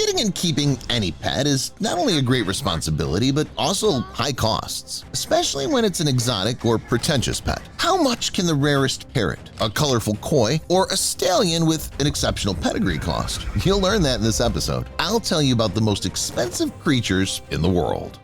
Getting and keeping any pet is not only a great responsibility but also high costs, especially when it's an exotic or pretentious pet. How much can the rarest parrot, a colorful koi, or a stallion with an exceptional pedigree cost? You'll learn that in this episode. I'll tell you about the most expensive creatures in the world.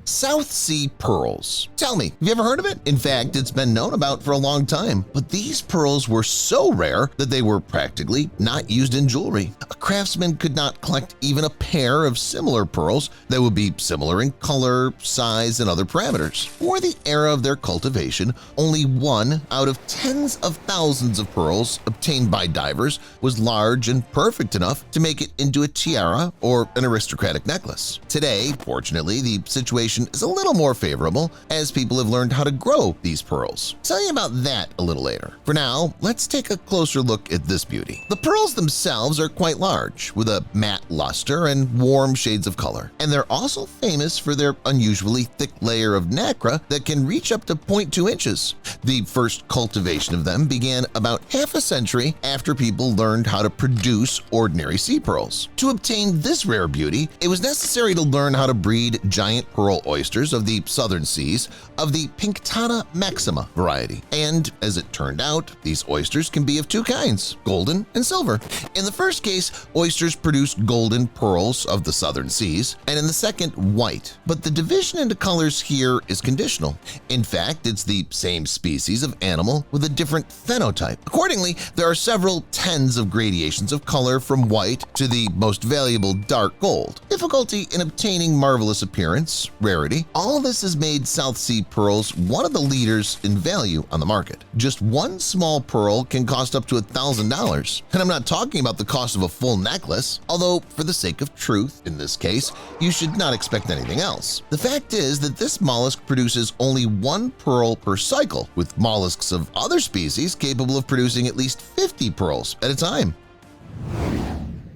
South Sea pearls. Tell me, have you ever heard of it? In fact, it's been known about for a long time, but these pearls were so rare that they were practically not used in jewelry. A craftsman could not collect even a pair of similar pearls that would be similar in color, size, and other parameters. For the era of their cultivation, only one out of tens of thousands of pearls obtained by divers was large and perfect enough to make it into a tiara or an aristocratic necklace. Today, fortunately, the situation is a little more favorable as people have learned how to grow these pearls. I'll tell you about that a little later. For now, let's take a closer look at this beauty. The pearls themselves are quite large, with a matte luster and warm shades of color, and they're also famous for their unusually thick layer of nacre that can reach up to 0.2 inches. The first cultivation of them began about half a century after people learned how to produce ordinary sea pearls. To obtain this rare beauty, it was necessary to learn how to breed giant pearl oysters of the southern seas of the Pinktana maxima variety. And as it turned out, these oysters can be of two kinds, golden and silver. In the first case, oysters produce golden pearls of the southern seas, and in the second, white. But the division into colors here is conditional. In fact, it's the same species of animal with a different phenotype. Accordingly, there are several tens of gradations of color from white to the most valuable dark gold. Difficulty in obtaining marvelous appearance, rarity, all this has made South Sea pearls one of the leaders in value on the market. Just one small pearl can cost up to $1,000, and I'm not talking about the cost of a full necklace, although for the sake of truth, in this case, you should not expect anything else. The fact is that this mollusk produces only one pearl per cycle, with mollusks of other species capable of producing at least 50 pearls at a time.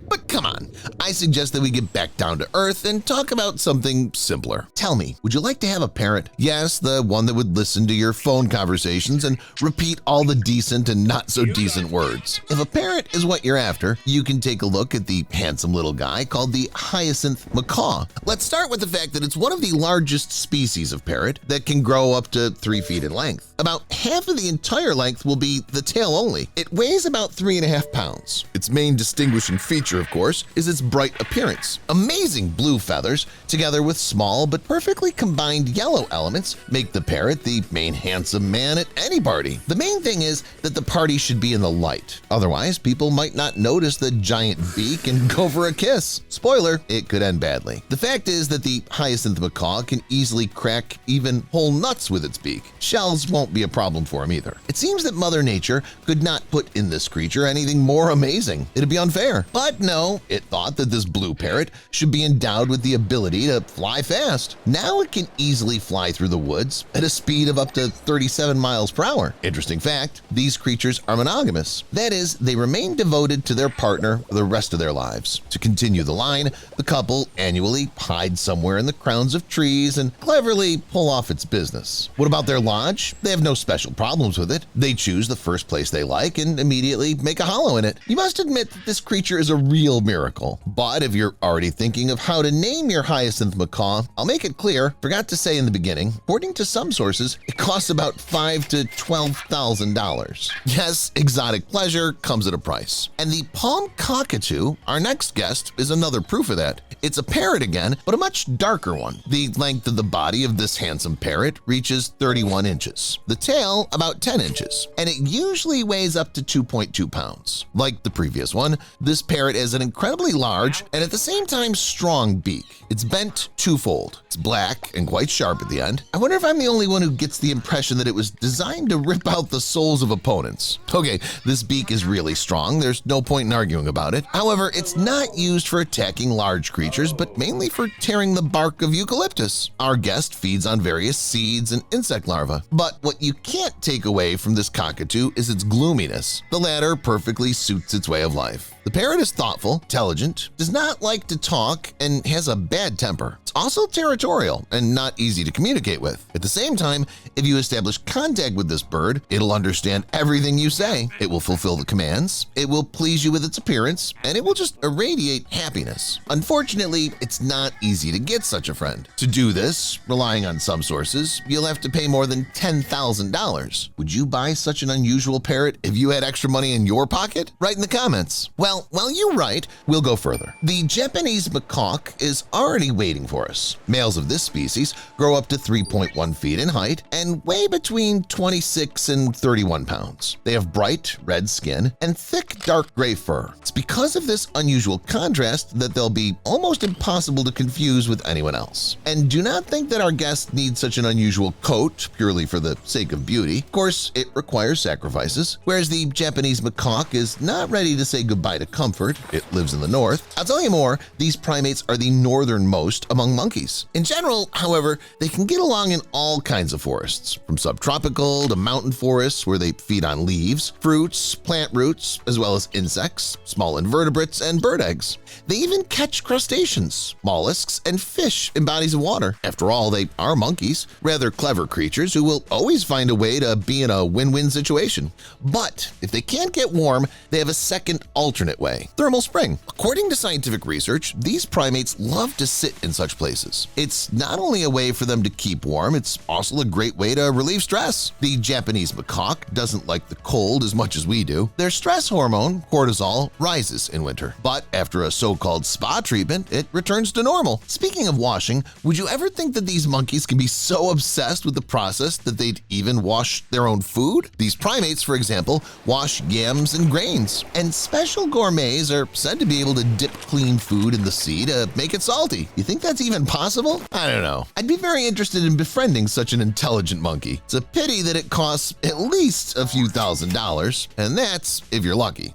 But come on, I suggest that we get back down to earth and talk about something simpler. Tell me, would you like to have a parrot? Yes, the one that would listen to your phone conversations and repeat all the decent and not so decent words. If a parrot is what you're after, you can take a look at the handsome little guy called the hyacinth macaw. Let's start with the fact that it's one of the largest species of parrot that can grow up to 3 feet in length. About half of the entire length will be the tail only. It weighs about 3.5 pounds. Its main distinguishing feature, of course, is its bright appearance. Amazing blue feathers, together with small but perfectly combined yellow elements, make the parrot the main handsome man at any party. The main thing is that the party should be in the light. Otherwise, people might not notice the giant beak and go for a kiss. Spoiler, it could end badly. The fact is that the hyacinth macaw can easily crack even whole nuts with its beak. Shells won't be a problem for him either. It seems that Mother Nature could not put in this creature anything more amazing. It'd be unfair. But no, it thought that this blue parrot should be endowed with the ability to fly fast. Now it can easily fly through the woods at a speed of up to 37 miles per hour. Interesting fact, these creatures are monogamous. That is, they remain devoted to their partner for the rest of their lives. To continue the line, the couple annually hides somewhere in the crowns of trees and cleverly pull off its business. What about their lodge? They have no special problems with it. They choose the first place they like and immediately make a hollow in it. You must admit that this creature is a real miracle. But if you're already thinking of how to name your hyacinth macaw, I'll make it clear, forgot to say in the beginning, according to some sources, it costs about $5,000 to $12,000. Yes, exotic pleasure comes at a price. And the palm cockatoo, our next guest, is another proof of that. It's a parrot again, but a much darker one. The length of the body of this handsome parrot reaches 31 inches, the tail about 10 inches, and it usually weighs up to 2.2 pounds. Like the previous one, this parrot has an incredibly large and at the same time strong beak. It's bent twofold. It's black and quite sharp at the end. I wonder if I'm the only one who gets the impression that it was designed to rip out the souls of opponents. Okay, this beak is really strong. There's no point in arguing about it. However, it's not used for attacking large creatures, but mainly for tearing the bark of eucalyptus. Our guest feeds on various seeds and insect larvae. But what you can't take away from this cockatoo is its gloominess. The latter perfectly suits its way of life. The parrot is thoughtful, intelligent, does not like to talk, and has a bad temper. It's also territorial and not easy to communicate with. At the same time, if you establish contact with this bird, it'll understand everything you say. It will fulfill the commands, it will please you with its appearance, and it will just irradiate happiness. Unfortunately, it's not easy to get such a friend. To do this, relying on some sources, you'll have to pay more than $10,000. Would you buy such an unusual parrot if you had extra money in your pocket? Write in the comments. Well, while you write, we'll go further. The Japanese macaque is already waiting for us. Males of this species grow up to 3.1 feet in height and weigh between 26 and 31 pounds. They have bright red skin and thick dark gray fur. It's because of this unusual contrast that they'll be almost impossible to confuse with anyone else. And do not think that our guests need such an unusual coat purely for the sake of beauty. Of course, it requires sacrifices. Whereas the Japanese macaque is not ready to say goodbye to comfort, it lives in the north. I'll tell you more, these primates are the northernmost among monkeys. In general, however, they can get along in all kinds of forests, from subtropical to mountain forests where they feed on leaves, fruits, plant roots, as well as insects, small invertebrates, and bird eggs. They even catch crustaceans, mollusks, and fish in bodies of water. After all, they are monkeys, rather clever creatures who will always find a way to be in a win-win situation. But if they can't get warm, they have a second alternate way: thermal spring. According to scientific research, these primates love to sit in such places. It's not only a way for them to keep warm, it's also a great way to relieve stress. The Japanese macaque doesn't like the cold as much as we do. Their stress hormone, cortisol, rises in winter. But after a so-called spa treatment, it returns to normal. Speaking of washing, would you ever think that these monkeys can be so obsessed with the process that they'd even wash their own food? These primates, for example, wash yams and grains. And special gourmets are said to be able to dip clean food in the sea to make it salty. You think that's even possible? I don't know. I'd be very interested in befriending such an intelligent monkey. It's a pity that it costs at least a few $1,000s, and that's if you're lucky.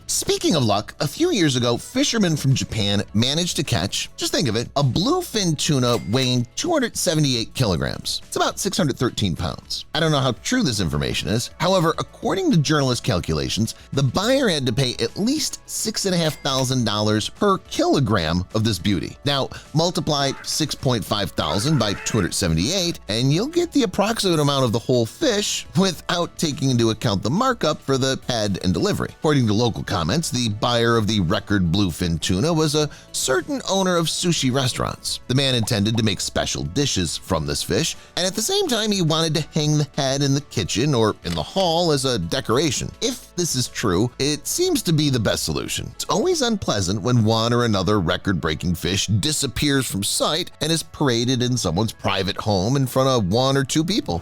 Speaking of luck, a few years ago, fishermen from Japan managed to catch, just think of it, a bluefin tuna weighing 278 kilograms. It's about 613 pounds. I don't know how true this information is. However, according to journalist calculations, the buyer had to pay at least $6,500 per kilogram of this beauty. Now, multiply 6.5 thousand by 278, and you'll get the approximate amount of the whole fish without taking into account the markup for the head and delivery. According to local comments, the buyer of the record bluefin tuna was a certain owner of sushi restaurants. The man intended to make special dishes from this fish, and at the same time he wanted to hang the head in the kitchen or in the hall as a decoration. If this is true, it seems to be the best solution. It's always unpleasant when one or another record-breaking fish disappears from sight and is paraded in someone's private home in front of one or two people.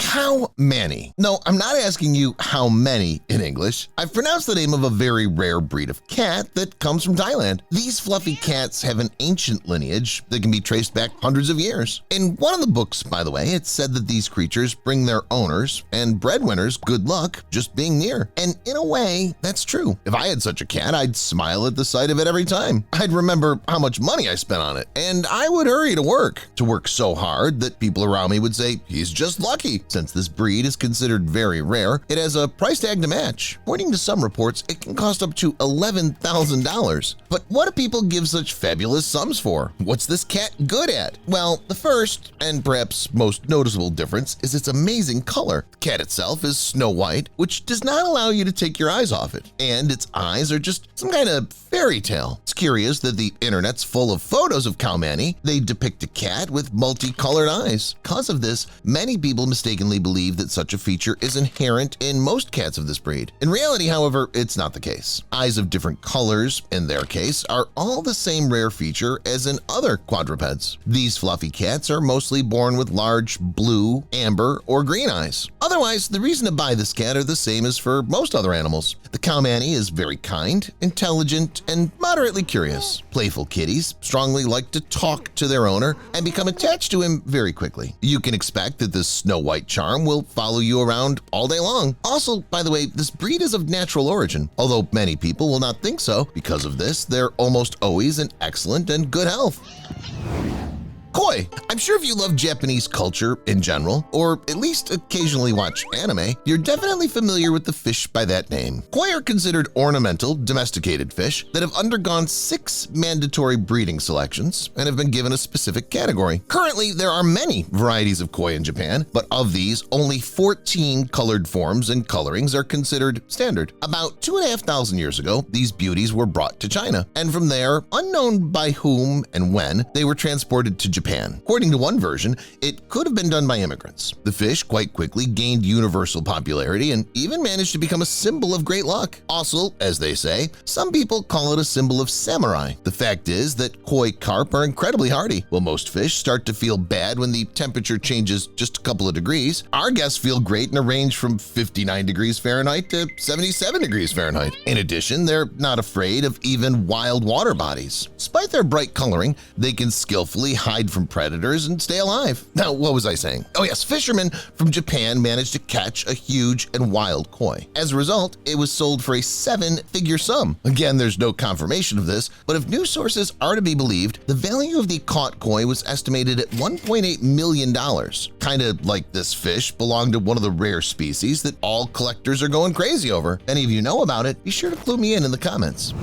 How many? No, I'm not asking you how many in English. I've pronounced the name of a very rare breed of cat that comes from Thailand. These fluffy cats have an ancient lineage that can be traced back hundreds of years. In one of the books, by the way, it said that these creatures bring their owners and breadwinners good luck just being near. And in a way, that's true. If I had such a cat, I'd smile at the sight of it every time. I'd remember how much money I spent on it, and I would hurry to work so hard that people around me would say, "He's just lucky." Since this breed is considered very rare, it has a price tag to match. According to some reports, it can cost up to $11,000. But what do people give such fabulous sums for? What's this cat good at? Well, the first, and perhaps most noticeable difference, is its amazing color. The cat itself is snow white, which does not allow you to take your eyes off it. And its eyes are just some kind of fairy tale. It's curious that the internet's full of photos of cow manny. They depict a cat with multicolored eyes. Because of this, many people mistakenly believe that such a feature is inherent in most cats of this breed. In reality, however, it's not the case. Eyes of different colors, in their case, are all the same rare feature as in other quadrupeds. These fluffy cats are mostly born with large blue, amber, or green eyes. Otherwise, the reason to buy this cat are the same as for most other animals. The cow manny is very kind, intelligent, and moderately curious. Playful kitties strongly like to talk to their owner and become attached to him very quickly. You can expect that this snow white charm will follow you around all day long. Also, by the way, this breed is of natural origin, although many people will not think so. Because of this, they're almost always in excellent and good health. Koi. I'm sure if you love Japanese culture in general, or at least occasionally watch anime, you're definitely familiar with the fish by that name. Koi are considered ornamental, domesticated fish that have undergone 6 mandatory breeding selections and have been given a specific category. Currently, there are many varieties of koi in Japan, but of these, only 14 colored forms and colorings are considered standard. About 2,500 years ago, these beauties were brought to China, and from there, unknown by whom and when, they were transported to Japan. According to one version, it could have been done by immigrants. The fish quite quickly gained universal popularity and even managed to become a symbol of great luck. Also, as they say, some people call it a symbol of samurai. The fact is that koi carp are incredibly hardy. While most fish start to feel bad when the temperature changes just a couple of degrees, our guests feel great in a range from 59 degrees Fahrenheit to 77 degrees Fahrenheit. In addition, they're not afraid of even wild water bodies. Despite their bright coloring, they can skillfully hide from predators and stay alive. Now, what was I saying? Oh yes, fishermen from Japan managed to catch a huge and wild koi. As a result, it was sold for a 7-figure sum. Again, there's no confirmation of this, but if news sources are to be believed, the value of the caught koi was estimated at $1.8 million. Kinda like this fish belonged to one of the rare species that all collectors are going crazy over. Any of you know about it, be sure to clue me in the comments.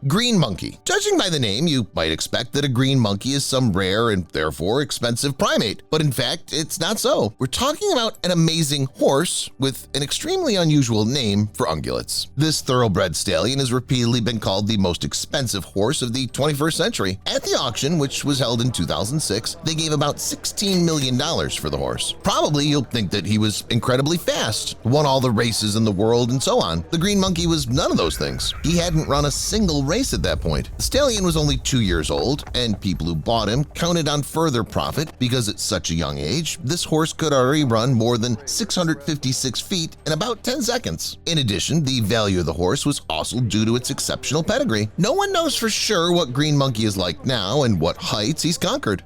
Green monkey. Judging by the name, you might expect that a green monkey is some rare and therefore expensive primate, but in fact, it's not so. We're talking about an amazing horse with an extremely unusual name for ungulates. This thoroughbred stallion has repeatedly been called the most expensive horse of the 21st century. At the auction, which was held in 2006, they gave about $16 million for the horse. Probably you'll think that he was incredibly fast, won all the races in the world, and so on. The green monkey was none of those things. He hadn't run a single race at that point. The stallion was only 2 years old, and people who bought him counted on further profit because at such a young age, this horse could already run more than 656 feet in about 10 seconds. In addition, the value of the horse was also due to its exceptional pedigree. No one knows for sure what green monkey is like now and what heights he's conquered.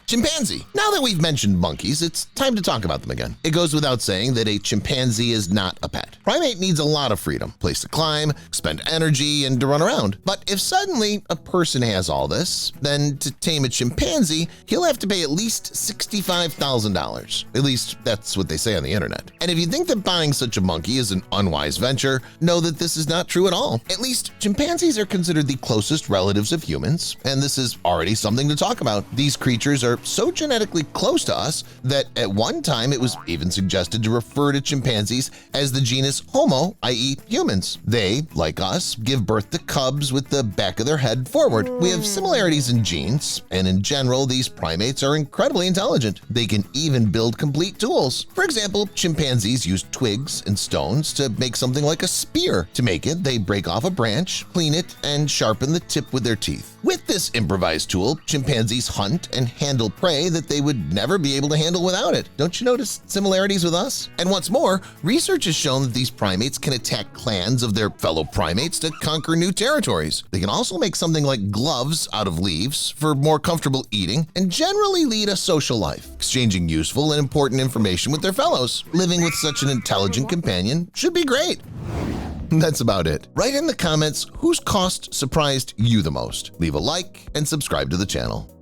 Chimpanzee. Now that we've mentioned monkeys, it's time to talk about them again. It goes without saying that a chimpanzee is not a pet. Primate needs a lot of freedom, place to climb, expend energy, and to run around. But if suddenly a person has all this, then to tame a chimpanzee, he'll have to pay at least $65,000. At least that's what they say on the internet. And if you think that buying such a monkey is an unwise venture, know that this is not true at all. At least chimpanzees are considered the closest relatives of humans, and this is already something to talk about. These creatures are so genetically close to us that at one time it was even suggested to refer to chimpanzees as the genus Homo, i.e. humans. They, like us, give birth to cubs with the back of their head forward. We have similarities in genes, and in general, these primates are incredibly intelligent. They can even build complete tools. For example, chimpanzees use twigs and stones to make something like a spear. To make it, they break off a branch, clean it, and sharpen the tip with their teeth. With this improvised tool, chimpanzees hunt and handle prey that they would never be able to handle without it. Don't you notice similarities with us? And what's more, research has shown that these primates can attack clans of their fellow primates to conquer new territories. They can also make something like gloves out of leaves for more comfortable eating and generally lead a social life, exchanging useful and important information with their fellows. Living with such an intelligent companion should be great. That's about it. Write in the comments whose cost surprised you the most. Leave a like and subscribe to the channel.